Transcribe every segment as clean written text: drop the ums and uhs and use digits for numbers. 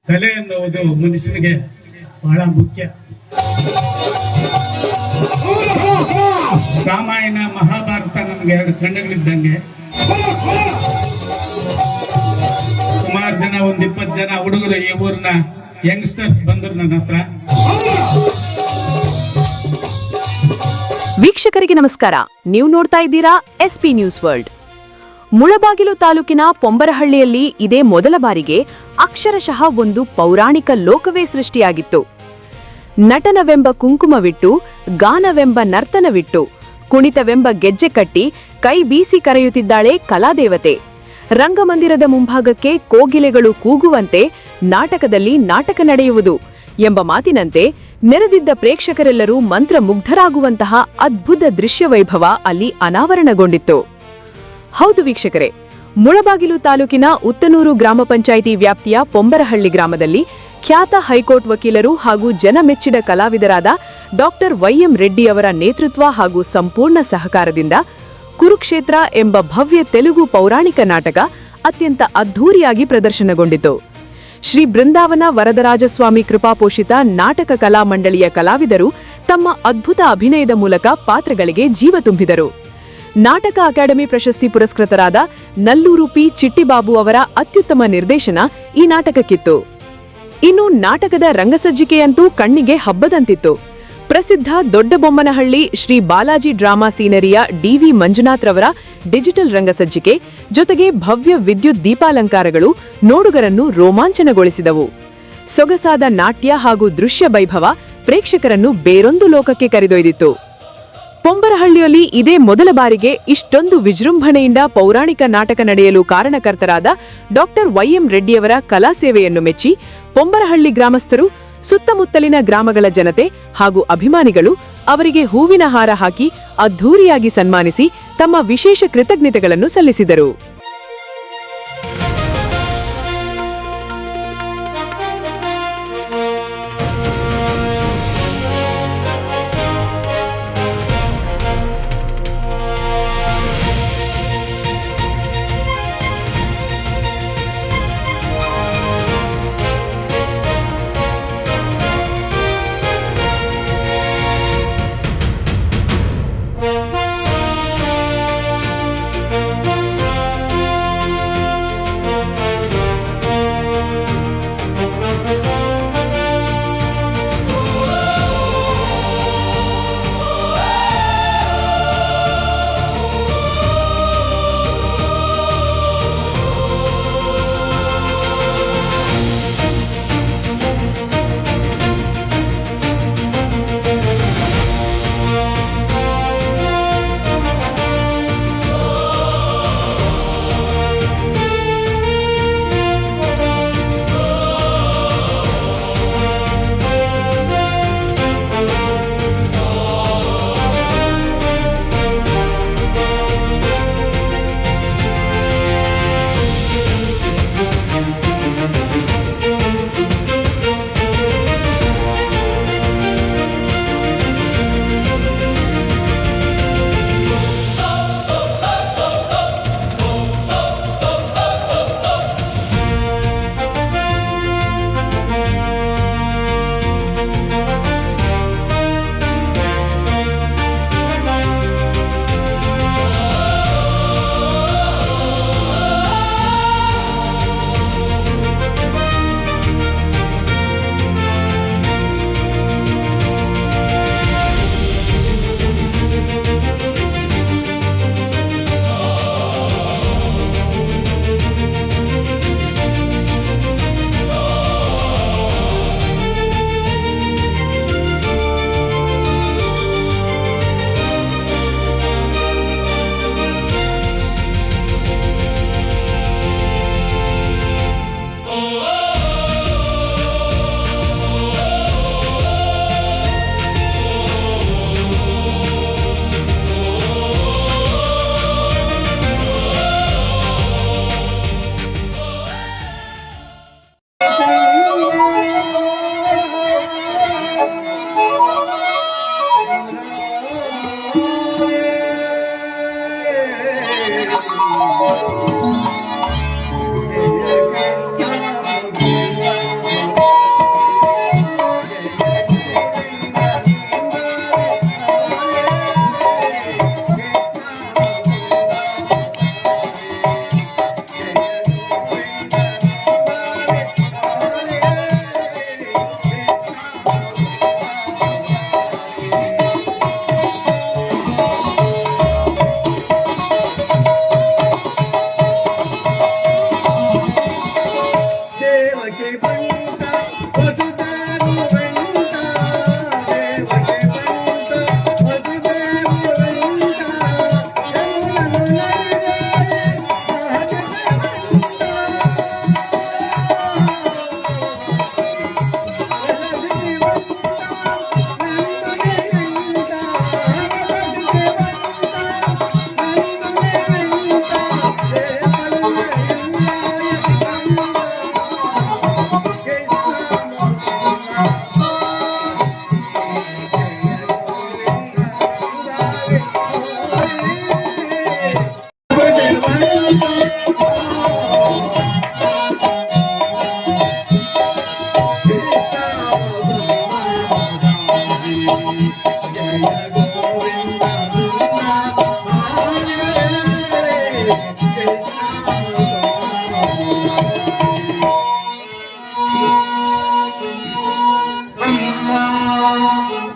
ಕಲೆ ಎನ್ನುವುದು ಮನುಷ್ಯನಿಗೆ ಬಹಳ ಮುಖ್ಯ. ರಾಮಾಯಣ ಮಹಾಭಾರತ ನಮ್ಗೆ ಎರಡು ಕಣ್ಣುಗಳಿದ್ದಂಗೆ. ಸುಮಾರು ಜನ, 20 ಜನ ಹುಡುಗರು ಈ ಊರಿನ ಯಂಗ್ಸ್ಟರ್ಸ್ ಬಂದರು ನನ್ನ ಹತ್ರ. ವೀಕ್ಷಕರಿಗೆ ನಮಸ್ಕಾರ. ನೀವು ನೋಡ್ತಾ ಇದ್ದೀರಾ SP ನ್ಯೂಸ್ ವರ್ಲ್ಡ್. ಮುಳಬಾಗಿಲು ತಾಲೂಕಿನ ಪೊಂಬರಹಳ್ಳಿಯಲ್ಲಿ ಇದೇ ಮೊದಲ ಬಾರಿಗೆ ಅಕ್ಷರಶಃ ಒಂದು ಪೌರಾಣಿಕ ಲೋಕವೇ ಸೃಷ್ಟಿಯಾಗಿತ್ತು. ನಟನವೆಂಬ ಕುಂಕುಮವಿಟ್ಟು, ಗಾನವೆಂಬ ನರ್ತನವಿಟ್ಟು, ಕುಣಿತವೆಂಬ ಗೆಜ್ಜೆ ಕಟ್ಟಿ ಕೈ ಬೀಸಿ ಕರೆಯುತ್ತಿದ್ದಾಳೆ ಕಲಾದೇವತೆ. ರಂಗಮಂದಿರದ ಮುಂಭಾಗಕ್ಕೆ ಕೋಗಿಲೆಗಳು ಕೂಗುವಂತೆ ನಾಟಕದಲ್ಲಿ ನಾಟಕ ನಡೆಯುವುದು ಎಂಬ ಮಾತಿನಂತೆ ನೆರೆದಿದ್ದ ಪ್ರೇಕ್ಷಕರೆಲ್ಲರೂ ಮಂತ್ರಮುಗ್ಧರಾಗುವಂತಹ ಅದ್ಭುತ ದೃಶ್ಯವೈಭವ ಅಲ್ಲಿ ಅನಾವರಣಗೊಂಡಿತ್ತು. ಹೌದು ವೀಕ್ಷಕರೇ, ಮುಳಬಾಗಿಲು ತಾಲೂಕಿನ ಉತ್ತನೂರು ಗ್ರಾಮ ಪಂಚಾಯಿತಿ ವ್ಯಾಪ್ತಿಯ ಪೊಂಬರಹಳ್ಳಿ ಗ್ರಾಮದಲ್ಲಿ ಖ್ಯಾತ ಹೈಕೋರ್ಟ್ ವಕೀಲರು ಹಾಗೂ ಜನಮೆಚ್ಚಿದ ಕಲಾವಿದರಾದ ಡಾಕ್ಟರ್ YM ರೆಡ್ಡಿ ಅವರ ನೇತೃತ್ವ ಹಾಗೂ ಸಂಪೂರ್ಣ ಸಹಕಾರದಿಂದ ಕುರುಕ್ಷೇತ್ರ ಎಂಬ ಭವ್ಯ ತೆಲುಗು ಪೌರಾಣಿಕ ನಾಟಕ ಅತ್ಯಂತ ಅದ್ಧೂರಿಯಾಗಿ ಪ್ರದರ್ಶನಗೊಂಡಿತು. ಶ್ರೀ ಬೃಂದಾವನ ವರದರಾಜಸ್ವಾಮಿ ಕೃಪಾಪೋಷಿತ ನಾಟಕ ಕಲಾ ಮಂಡಳಿಯ ಕಲಾವಿದರು ತಮ್ಮ ಅದ್ಭುತ ಅಭಿನಯದ ಮೂಲಕ ಪಾತ್ರಗಳಿಗೆ ಜೀವ ತುಂಬಿದರು. ನಾಟಕ ಅಕಾಡೆಮಿ ಪ್ರಶಸ್ತಿ ಪುರಸ್ಕೃತರಾದ ನಲ್ಲೂರು P. ಚಿಟ್ಟಿಬಾಬು ಅವರ ಅತ್ಯುತ್ತಮ ನಿರ್ದೇಶನ ಈ ನಾಟಕಕ್ಕಿತ್ತು. ಇನ್ನು ನಾಟಕದ ರಂಗಸಜ್ಜಿಕೆಯಂತೂ ಕಣ್ಣಿಗೆ ಹಬ್ಬದಂತಿತ್ತು. ಪ್ರಸಿದ್ಧ ದೊಡ್ಡಬೊಮ್ಮನಹಳ್ಳಿ ಶ್ರೀ ಬಾಲಾಜಿ ಡ್ರಾಮಾ ಸೀನರಿಯ DV ಮಂಜುನಾಥ್ ರವರ ಡಿಜಿಟಲ್ ರಂಗಸಜ್ಜಿಕೆ ಜೊತೆಗೆ ಭವ್ಯ ವಿದ್ಯುತ್ ದೀಪಾಲಂಕಾರಗಳು ನೋಡುಗರನ್ನು ರೋಮಾಂಚನಗೊಳಿಸಿದವು. ಸೊಗಸಾದ ನಾಟ್ಯ ಹಾಗೂ ದೃಶ್ಯ ವೈಭವ ಪ್ರೇಕ್ಷಕರನ್ನು ಬೇರೊಂದು ಲೋಕಕ್ಕೆ ಕರೆದೊಯ್ದಿತ್ತು. ಪೊಂಬರಹಳ್ಳಿಯಲ್ಲಿ ಇದೇ ಮೊದಲ ಬಾರಿಗೆ ಇಷ್ಟೊಂದು ವಿಜೃಂಭಣೆಯಿಂದ ಪೌರಾಣಿಕ ನಾಟಕ ನಡೆಯಲು ಕಾರಣಕರ್ತರಾದ ಡಾಕ್ಟರ್ YM ರೆಡ್ಡಿಯವರ ಕಲಾ ಸೇವೆಯನ್ನು ಮೆಚ್ಚಿ ಪೊಂಬರಹಳ್ಳಿ ಗ್ರಾಮಸ್ಥರು, ಸುತ್ತಮುತ್ತಲಿನ ಗ್ರಾಮಗಳ ಜನತೆ ಹಾಗೂ ಅಭಿಮಾನಿಗಳು ಅವರಿಗೆ ಹೂವಿನ ಹಾರ ಹಾಕಿ ಅದ್ಧೂರಿಯಾಗಿ ಸನ್ಮಾನಿಸಿ ತಮ್ಮ ವಿಶೇಷ ಕೃತಜ್ಞತೆಗಳನ್ನು ಸಲ್ಲಿಸಿದರು.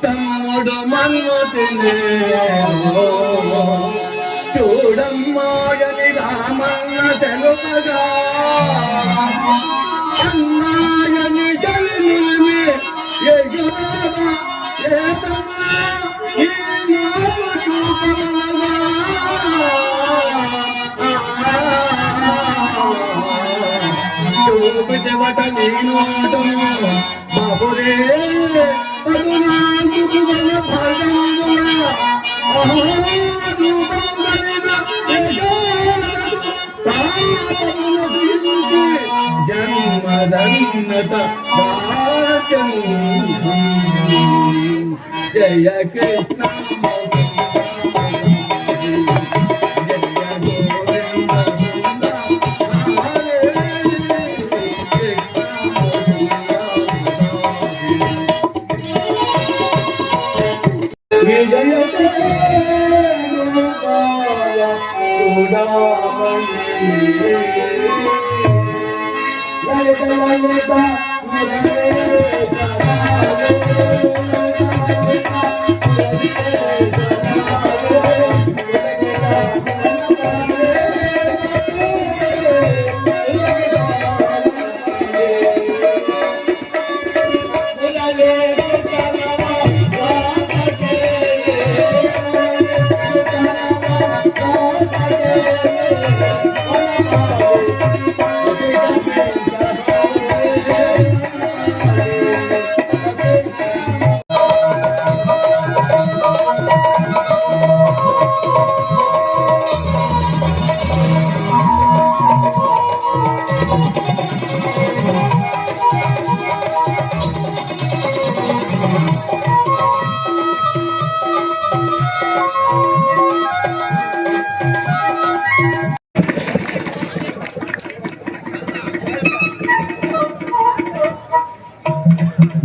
తమ్ముడు మన్మతినే చూడమ్మాయని రామన్న తెలుపగా అన్నాయని జల్లుని యజోదా ఏతమ్మా ఈ నామ చూపమనగా చూపితవట నేను బాబురే పదునాకు వన భగవంతుడా జన్మదన్నత జయ కృష్ణ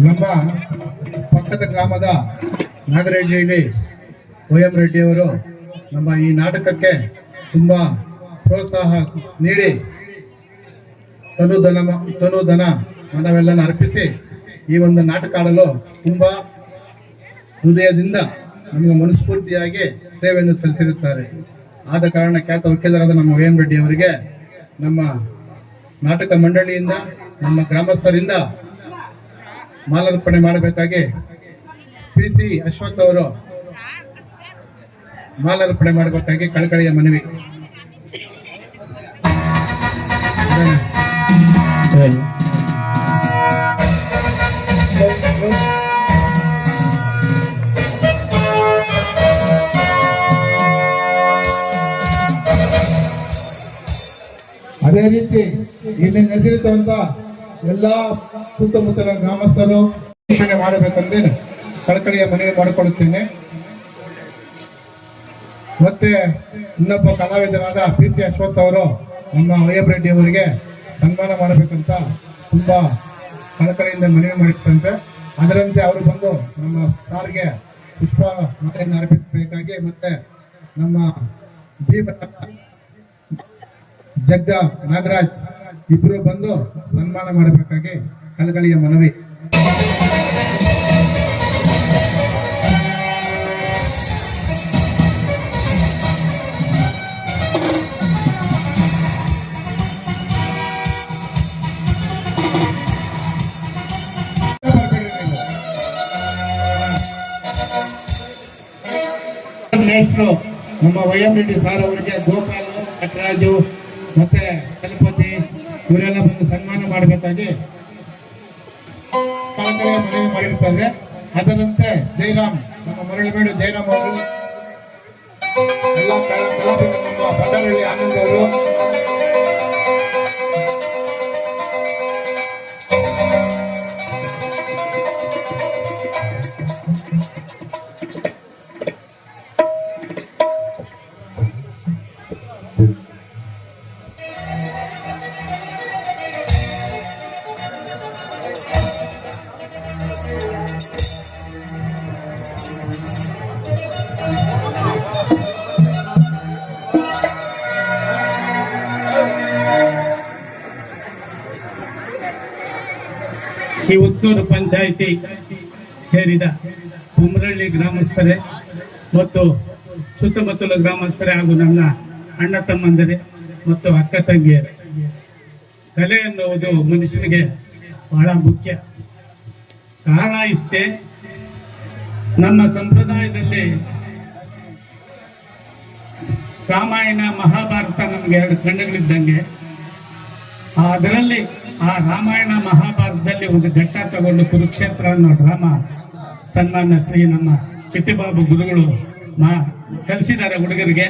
ನಮ್ಮ ಪಕ್ಕದ ಗ್ರಾಮದ ನಾಗರೆಡ್ಡಿ OM ರೆಡ್ಡಿಯವರು ನಮ್ಮ ಈ ನಾಟಕಕ್ಕೆ ತುಂಬ ಪ್ರೋತ್ಸಾಹ ನೀಡಿ ತನುಧನ ಮನವೆಲ್ಲನ ಅರ್ಪಿಸಿ ಈ ಒಂದು ನಾಟಕ ಆಡಲು ತುಂಬ ಹೃದಯದಿಂದ ನಮಗೆ ಮನಸ್ಫೂರ್ತಿಯಾಗಿ ಸೇವೆಯನ್ನು ಸಲ್ಲಿಸಿರುತ್ತಾರೆ. ಆದ ಕಾರಣ ಖ್ಯಾತ ವಕೀಲರಾದ ನಮ್ಮ OM ರೆಡ್ಡಿ ಅವರಿಗೆ ನಮ್ಮ ನಾಟಕ ಮಂಡಳಿಯಿಂದ ನಮ್ಮ ಗ್ರಾಮಸ್ಥರಿಂದ ಮಾಲಾರ್ಪಣೆ ಮಾಡಬೇಕಾಗಿ PC ಅಶ್ವಥ್ ಅವರು ಮಾಲಾರ್ಪಣೆ ಮಾಡಬೇಕಾಗಿ ಕಳಕಳಿಯ ಮನವಿ. ಅದೇ ರೀತಿ ಇಲ್ಲಿ ನೆರೆದಿರುವಂತ ಎಲ್ಲಾ ಸುತ್ತಮುತ್ತಲ ಗ್ರಾಮಸ್ಥರು ವೀಕ್ಷಣೆ ಮಾಡಬೇಕೆಂದೇ ಕಳಕಳಿಯ ಮನವಿ ಮಾಡಿಕೊಳ್ಳುತ್ತೇನೆ. ಮತ್ತೆ ಇನ್ನೊಬ್ಬ ಕಲಾವಿದರಾದ PC ಅಶ್ವಥ್ ಅವರು ನಮ್ಮ OM ರೆಡ್ಡಿ ಅವರಿಗೆ ಸನ್ಮಾನ ಮಾಡಬೇಕಂತ ತುಂಬಾ ಕಳಕಳಿಯಿಂದ ಮನವಿ ಮಾಡುತ್ತಂತೆ. ಅದರಂತೆ ಅವರು ಬಂದು ನಮ್ಮ ಸಾರ್ಗೆ ಪುಷ್ಪ ಮಾಲೆಯನ್ನು ಅರ್ಪಿಸಬೇಕಾಗಿ ಮತ್ತೆ ನಮ್ಮ ಜಗ್ಗ ನಾಗರಾಜ್ ಇಬ್ರು ಬಂದು ಸನ್ಮಾನ ಮಾಡಬೇಕಾಗಿ ಕಳಕಳಿಯ ಮನವಿ. ಡೈರೆಕ್ಟ್ರು ನಮ್ಮ ವೈಎಂ ರೆಡ್ಡಿ ಸರ್ ಅವರಿಗೆ ಗೋಪಾಲ್ ನಟರಾಜು ಮತ್ತೆ ಚಲಪತಿ ಇವರೆಲ್ಲ ಬಂದು ಸನ್ಮಾನ ಮಾಡಬೇಕಾಗಿ ಕಳಕಳಿಯ ಮನವಿ ಮಾಡಿರ್ತಾರೆ. ಅದರಂತೆ ಜಯರಾಮ್, ನಮ್ಮ ಮರಳಿಬೇಡು ಜಯರಾಮ್ ಅವರು, ಎಲ್ಲ ಕಲಾವಿದರು, ನಮ್ಮ ಬಂಡಾರಹಳ್ಳಿ ಆನಂದ್ ಅವರು, ಈ ಉತ್ತೂರು ಪಂಚಾಯಿತಿ ಸೇರಿದ ಕುಮರಳ್ಳಿ ಗ್ರಾಮಸ್ಥರೇ ಮತ್ತು ಸುತ್ತಮುತ್ತಲ ಗ್ರಾಮಸ್ಥರೇ ಹಾಗೂ ನನ್ನ ಅಣ್ಣ ತಮ್ಮಂದಿರೇ ಮತ್ತು ಅಕ್ಕ ತಂಗಿಯರೇ, ಕಲೆ ಎನ್ನುವುದು ಮನುಷ್ಯನಿಗೆ ಬಹಳ ಮುಖ್ಯ. ಕಾರಣ ಇಷ್ಟೇ, ನಮ್ಮ ಸಂಪ್ರದಾಯದಲ್ಲಿ ರಾಮಾಯಣ ಮಹಾಭಾರತ ನಮ್ಗೆ ಎರಡು ಕಣ್ಣುಗಳಿದ್ದಂಗೆ. ಅದರಲ್ಲಿ ಆ ರಾಮಾಯಣ ಮಹಾಭಾರತದಲ್ಲಿ ಒಂದು ಘಟ್ಟ ತಗೊಂಡು ಕುರುಕ್ಷೇತ್ರ ಅನ್ನೋ ಡ್ರಾಮಾ ಸನ್ಮಾನ್ಯ ಶ್ರೀ ನಮ್ಮ ಚಿಟ್ಟಿಬಾಬು ಗುರುಗಳು ಕಲಿಸಿದ್ದಾರೆ ಹುಡುಗರಿಗೆ.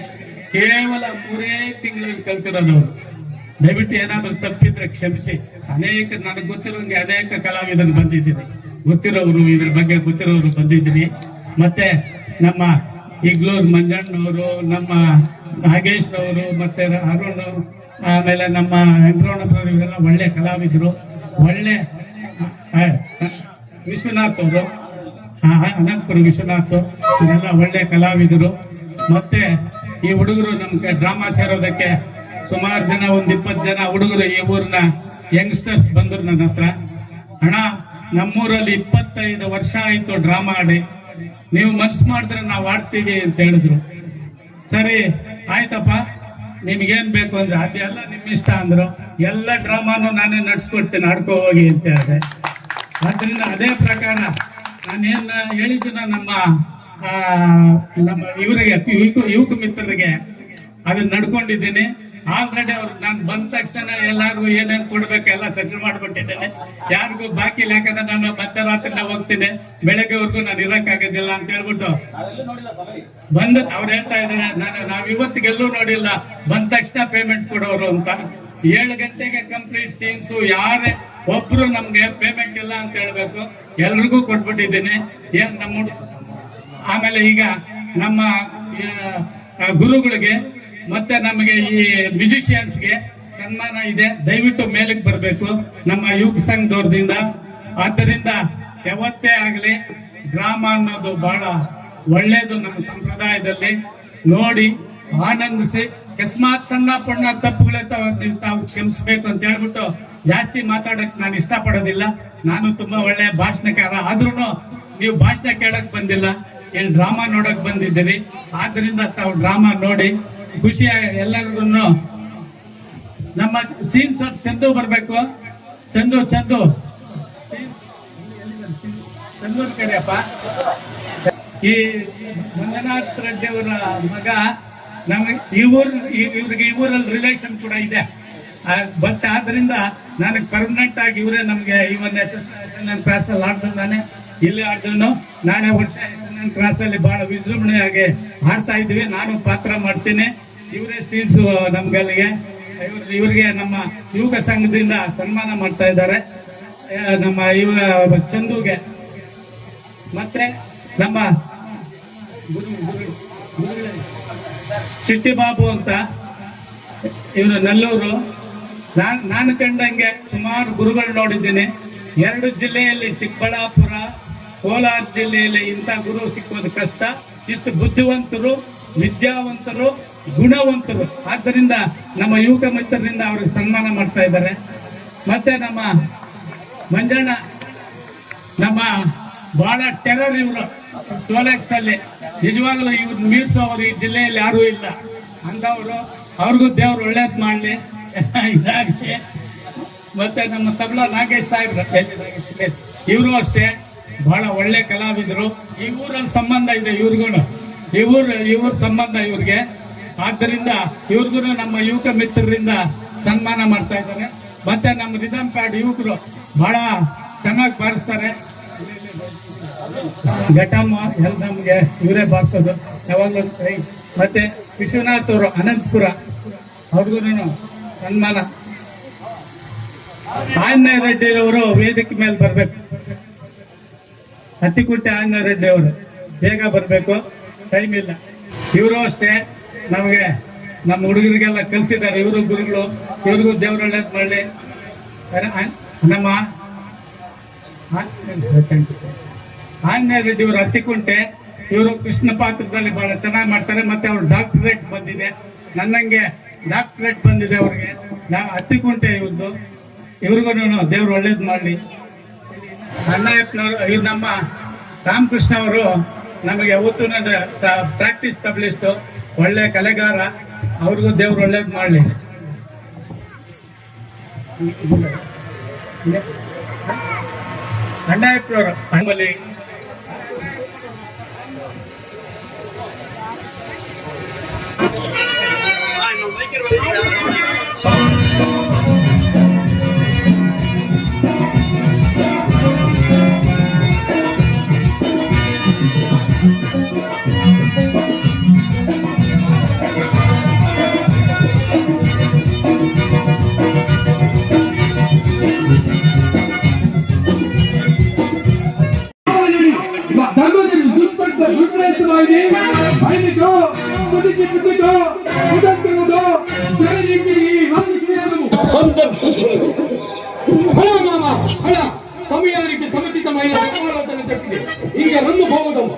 ಕೇವಲ 3 ತಿಂಗಳಲ್ಲಿ ಕಲ್ತಿರೋದು ಅವರು. ದಯವಿಟ್ಟು ಏನಾದರೂ ತಪ್ಪಿದ್ರೆ ಕ್ಷಮಿಸಿ. ನನಗೆ ಗೊತ್ತಿರೋಂಗೆ ಅನೇಕ ಕಲಾವಿದರು ಬಂದಿದ್ದೀರಿ, ಗೊತ್ತಿರೋರು ಇದ್ರ ಬಗ್ಗೆ ಗೊತ್ತಿರೋರು ಬಂದಿದ್ದೀರಿ. ಮತ್ತೆ ನಮ್ಮ ಇಗ್ಲೂರ್ ಮಂಜಣ್ಣವರು, ನಮ್ಮ ನಾಗೇಶ್ ಅವರು, ಮತ್ತೆ ಅರುಣ್, ಆಮೇಲೆ ನಮ್ಮ ವೆಂಕಟರಮಣಪ್ರವರು, ಇವರೆಲ್ಲ ಒಳ್ಳೆ ಕಲಾವಿದರು. ಒಳ್ಳೆ ವಿಶ್ವನಾಥ್ ಅವರು, ಅನಂತಪುರ ವಿಶ್ವನಾಥ್, ಇವರೆಲ್ಲ ಒಳ್ಳೆ ಕಲಾವಿದರು. ಮತ್ತೆ ಈ ಹುಡುಗರು ನಮ್ಗೆ ಡ್ರಾಮಾ ಸೇರೋದಕ್ಕೆ ಸುಮಾರು ಜನ, ಒಂದು 20 ಜನ ಹುಡುಗರು ಈ ಊರಿನ ಯಂಗ್ಸ್ಟರ್ಸ್ ಬಂದರು ನನ್ನ ಹತ್ರ. ಅಣ್ಣ, ನಮ್ಮೂರಲ್ಲಿ 25 ವರ್ಷ ಆಯ್ತು ಡ್ರಾಮಾ ಆಡಿ, ನೀವು ಮನ್ಸು ಮಾಡಿದ್ರೆ ನಾವು ಆಡ್ತೀವಿ ಅಂತ ಹೇಳಿದ್ರು. ಸರಿ ಆಯ್ತಪ್ಪ, ನಿಮ್ಗೇನ್ ಬೇಕು ಅಂದ್ರೆ ಅದೆಲ್ಲ ನಿಮ್ ಇಷ್ಟ ಅಂದ್ರು. ಎಲ್ಲ ಡ್ರಾಮಾನು ನಾನೇ ನಡ್ಸ್ಕೊಡ್ತೇನೆ, ಆಡ್ಕೋ ಹೋಗಿ ಅಂತ ಹೇಳಿದೆ. ಆದ್ರಿಂದ ಅದೇ ಪ್ರಕಾರ ನಾನೇನ್ ಹೇಳಿದ್ದನ್ನ ನಮ್ಮ ಇವರಿಗೆ ಯುವಕ ಮಿತ್ರರಿಗೆ ಅದನ್ನ ನಡ್ಕೊಂಡಿದ್ದೀನಿ. ಆಲ್ರೆಡಿ ಅವ್ರು ನಾನು ಬಂದ ತಕ್ಷಣ ಎಲ್ಲಾರ್ಗು ಏನೇನ್ ಕೊಡ್ಬೇಕು ಎಲ್ಲ ಸೆಟಲ್ ಮಾಡ್ಬಿಟ್ಟಿದ್ದೇನೆ. ಯಾರಿಗೂ ಬಾಕಿ ಇಲ್ಲ, ಯಾಕಂದ್ರೆ ನಾನು ಮಧ್ಯರಾತ್ರಿ ಹೋಗ್ತೀನಿ, ಬೆಳಗ್ಗೆವರೆಗೂ ನಾನು ಇರಕ್ಕಾಗೋದಿಲ್ಲ ಅಂತ ಹೇಳ್ಬಿಟ್ಟು ಬಂದ್ ಅವ್ರು ಹೇಳ್ತಾ ಇದ್ದಾರೆ, ನಾವ್ ಇವತ್ತಿಗೆಲ್ಲೂ ನೋಡಿಲ್ಲ, ಬಂದ ತಕ್ಷಣ ಪೇಮೆಂಟ್ ಕೊಡೋರು ಅಂತ. 7 ಗಂಟೆಗೆ ಕಂಪ್ಲೀಟ್ ಸೀನ್ಸು, ಯಾರೇ ಒಬ್ರು ನಮ್ಗೆ ಪೇಮೆಂಟ್ ಇಲ್ಲ ಅಂತ ಹೇಳ್ಬೇಕು, ಎಲ್ರಿಗೂ ಕೊಟ್ಬಿಟ್ಟಿದ್ದೀನಿ. ಏನ್ ನಮ್ಮ ಆಮೇಲೆ ಈಗ ನಮ್ಮ ಗುರುಗಳಿಗೆ ಮತ್ತೆ ನಮಗೆ ಈ ಮ್ಯೂಸಿಷಿಯನ್ಸ್ಗೆ ಸನ್ಮಾನ ಇದೆ. ದಯವಿಟ್ಟು ಮೇಲಕ್ಕೆ ಬರಬೇಕು ನಮ್ಮ ಯುವಕ ಸಂಘದವ್ರದಿಂದ. ಆದ್ದರಿಂದ ಯಾವತ್ತೇ ಆಗಲಿ ಡ್ರಾಮಾ ಅನ್ನೋದು ಬಹಳ ಒಳ್ಳೇದು ನಮ್ಮ ಸಂಪ್ರದಾಯದಲ್ಲಿ. ನೋಡಿ ಆನಂದಿಸಿ, ಅಕಸ್ಮಾತ್ ಸಣ್ಣ ಪಣ್ಣ ತಪ್ಪುಗಳಿರ್ತಾವ, ತಾವು ಕ್ಷಮಿಸ್ಬೇಕು ಅಂತ ಹೇಳ್ಬಿಟ್ಟು ಜಾಸ್ತಿ ಮಾತಾಡಕ್ ನಾನು ಇಷ್ಟಪಡೋದಿಲ್ಲ. ನಾನು ತುಂಬಾ ಒಳ್ಳೆ ಭಾಷಣಕಾರ, ಆದ್ರೂ ನೀವು ಭಾಷಣ ಕೇಳಕ್ ಬಂದಿಲ್ಲ, ಇಲ್ಲಿ ಡ್ರಾಮಾ ನೋಡಕ್ ಬಂದಿದ್ದೀರಿ. ಆದ್ರಿಂದ ತಾವು ಡ್ರಾಮಾ ನೋಡಿ ಖುಷಿ. ಎಲ್ಲರಿಗೂ ನಮ್ಮ ಸೀನ್ಸ್ ಚಂದು ಬರ್ಬೇಕು. ಚಂದು ಕಡೆಯಪ್ಪ. ಈ ಮಂಜುನಾಥ್ ರೆಡ್ಡಿ ಅವರ ಮಗ ನಮಗೆ ಇವ್ರಿಗೆ ಈ ಊರಲ್ಲಿ ರಿಲೇಷನ್ ಕೂಡ ಇದೆ. ಬಟ್ ಆದ್ರಿಂದ ನನಗೆ ಪರ್ಮನೆಂಟ್ ಆಗಿ ಇವರೇ ನಮ್ಗೆ ಈ ಒಂದು SSN ಕ್ರಾಸ್ ಅಲ್ಲಿ ಆಡ್ತಾನೆ, ಇಲ್ಲಿ ಆಡ್ದನು. ನಾಳೆ ವರ್ಷ SSN ಕ್ರಾಸ್ ಅಲ್ಲಿ ಬಹಳ ವಿಜೃಂಭಣೆಯಾಗಿ ಆಡ್ತಾ ಇದ್ವಿ. ನಾನು ಪಾತ್ರ ಮಾಡ್ತೀನಿ, ಇವರೇ ಸೀನ್ಸ್ ನಮ್ಗಲ್ಲಿಗೆ. ಇವ್ರಿಗೆ ನಮ್ಮ ಯುವಕ ಸಂಘದಿಂದ ಸನ್ಮಾನ ಮಾಡ್ತಾ ಇದ್ದಾರೆ, ನಮ್ಮ ಇವ ಚಂದುಗೆ. ಮತ್ತೆ ನಮ್ಮ ಚಿಟ್ಟಿಬಾಬು ಅಂತ, ಇವರು ನೆಲ್ಲೂರು. ನಾನು ಕಂಡಂಗೆ ಸುಮಾರು ಗುರುಗಳು ನೋಡಿದ್ದೀನಿ. 2 ಜಿಲ್ಲೆಯಲ್ಲಿ, ಚಿಕ್ಕಬಳ್ಳಾಪುರ, ಕೋಲಾರ ಜಿಲ್ಲೆಯಲ್ಲಿ ಇಂಥ ಗುರು ಸಿಕ್ಕೋದು ಕಷ್ಟ. ಇಷ್ಟು ಬುದ್ಧಿವಂತರು, ವಿದ್ಯಾವಂತರು, ಗುಣವಂತರು. ಆದ್ದರಿಂದ ನಮ್ಮ ಯುವಕ ಮಿತ್ರರಿಂದ ಅವ್ರಿಗೆ ಸನ್ಮಾನ ಮಾಡ್ತಾ ಇದ್ದಾರೆ. ಮತ್ತೆ ನಮ್ಮ ಮಂಜಣ್ಣ, ನಮ್ಮ ಬಹಳ ಟೆರರ್ ಇವರು ಟೋಲೆಕ್ಸ್ ಅಲ್ಲಿ. ನಿಜವಾಗ್ಲೂ ಇವ್ರು ಮೀರ್ಸೋರು ಈ ಜಿಲ್ಲೆಯಲ್ಲಿ ಯಾರೂ ಇಲ್ಲ ಅಂದವರು. ಅವ್ರಿಗೂ ದೇವ್ರು ಒಳ್ಳೇದ್ ಮಾಡ್ಲಿ ಇದಾಗಿ. ಮತ್ತೆ ನಮ್ಮ ತಬಲಾ ನಾಗೇಶ್ ಸಾಹೇಬ್ರ, ಇವರು ಅಷ್ಟೇ ಬಹಳ ಒಳ್ಳೆ ಕಲಾವಿದರು. ಈ ಊರಲ್ಲಿ ಸಂಬಂಧ ಇದೆ ಇವ್ರಿಗೂ. ಇವ್ರ ಸಂಬಂಧ ಇವ್ರಿಗೆ. ಆದ್ದರಿಂದ ಇವ್ರಿಗೂ ನಮ್ಮ ಯುವಕ ಮಿತ್ರರಿಂದ ಸನ್ಮಾನ ಮಾಡ್ತಾ ಇದ್ದಾರೆ. ಮತ್ತೆ ನಮ್ಮ ರಿದಮ್ ಪ್ಯಾಡ್ ಯುವಕರು ಬಹಳ ಚೆನ್ನಾಗಿ ಬಾರಿಸ್ತಾರೆ. ಘಟಮ್ಮ ಎಲ್ಲ ನಮ್ಗೆ ಇವರೇ ಬಾರಿಸೋದು ಯಾವಾಗಲೂ. ಮತ್ತೆ ವಿಶ್ವನಾಥ್ ಅವರು ಅನಂತಪುರ, ಅವ್ರಿಗೂ ಸನ್ಮಾನ. ಆಂಜನೇಯ ರೆಡ್ಡಿ ಅವರು ವೇದಿಕೆ ಮೇಲೆ ಬರ್ಬೇಕು. ಹತ್ತಿಕುಂಟೆ ಆಂಜನೇಯ ರೆಡ್ಡಿ ಅವರು ಬೇಗ ಬರ್ಬೇಕು, ಟೈಮ್ ಇಲ್ಲ. ಇವರು ಅಷ್ಟೇ ನಮಗೆ ನಮ್ಮ ಹುಡುಗರಿಗೆಲ್ಲ ಕಲಿಸಿದ್ದಾರೆ. ಇವರು ಗುರುಗಳು, ಇವ್ರಿಗೂ ದೇವ್ರ ಒಳ್ಳೇದು ಮಾಡಲಿ. ನಮ್ಮ ಆಂಜನೇಯ ರೆಡ್ಡಿ ಅವರು ಹತ್ತಿಕುಂಟೆ, ಇವರು ಕೃಷ್ಣ ಪಾತ್ರದಲ್ಲಿ ಬಹಳ ಚೆನ್ನಾಗಿ ಮಾಡ್ತಾರೆ. ಮತ್ತೆ ಅವ್ರು ಡಾಕ್ಟರೇಟ್ ಬಂದಿದೆ, ನನ್ನಂಗೆ ಡಾಕ್ಟರೇಟ್ ಬಂದಿದೆ ಅವ್ರಿಗೆ. ಹತ್ತಿಕುಂಟೆ ಇವ್ರದ್ದು. ಇವ್ರಿಗೂ ದೇವ್ರು ಒಳ್ಳೇದು ಮಾಡಲಿ. ಅಣ್ಣಯ್ಯಪ್ಪನವರು, ಇವ್ರು ನಮ್ಮ ರಾಮಕೃಷ್ಣ ಅವರು ನಮಗೆ ಯಾವತ್ತೂ ಪ್ರಾಕ್ಟೀಸ್ ತಬಲಿಸ್ಟು, ಒಳ್ಳೆ ಕಲೆಗಾರ. ಅವ್ರಿಗೂ ದೇವ್ರು ಒಳ್ಳೇದು ಮಾಡಲಿ. ಅಣ್ಣಯ್ಯಪ್ಪನವರು ಅಂಬಲಿ ಸಮಯಾనికి సముచితమైన సమాలోచన చెప్పింది. ఇంక రమ్ము పోగుదాము.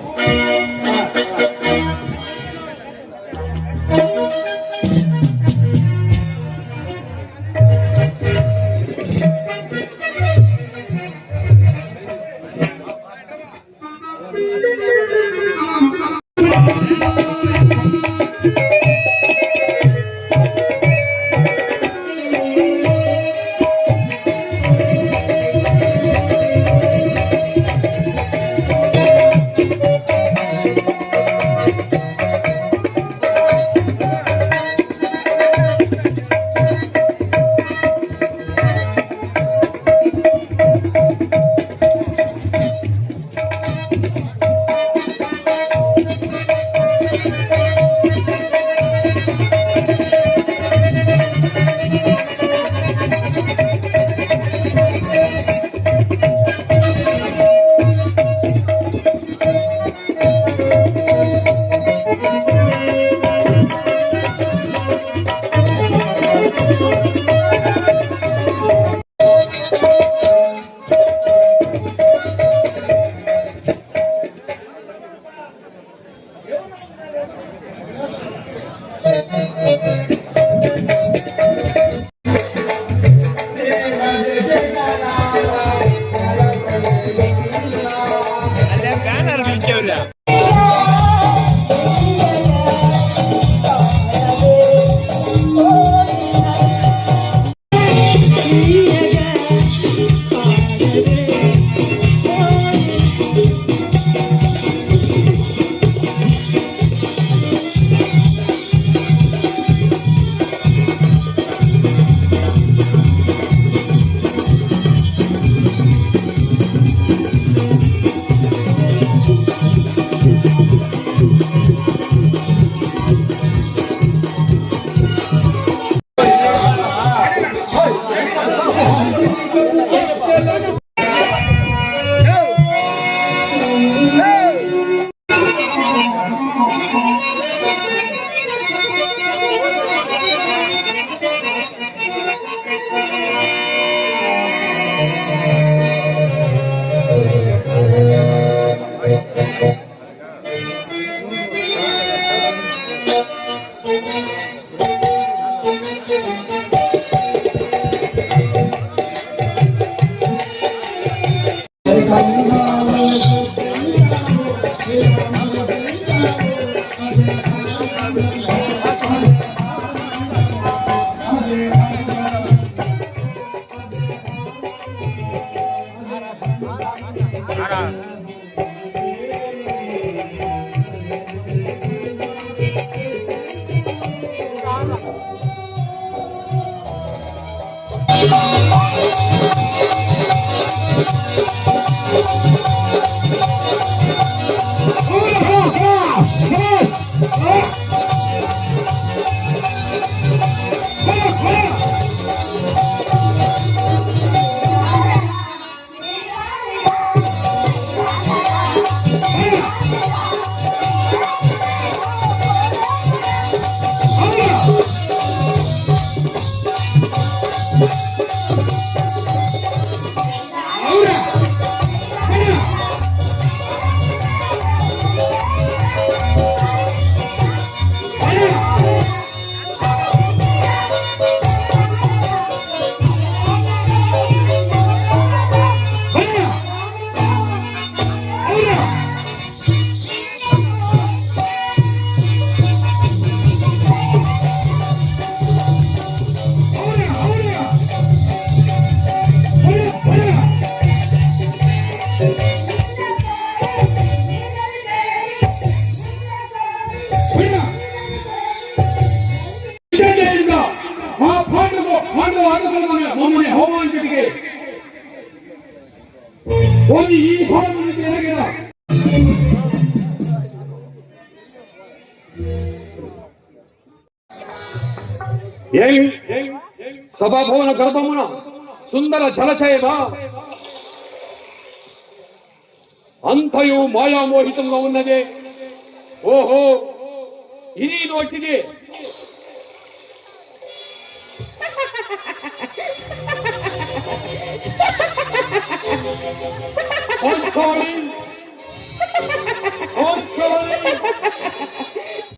Ara. ಹೋಗಿ ಈ ಭಾವನೆಗೆ సభాభవన గర్భమున సుందర జలచయమా అంతయు మాయామోహితంగా ఉన్నదే. ఓహో, ఇది నోటిది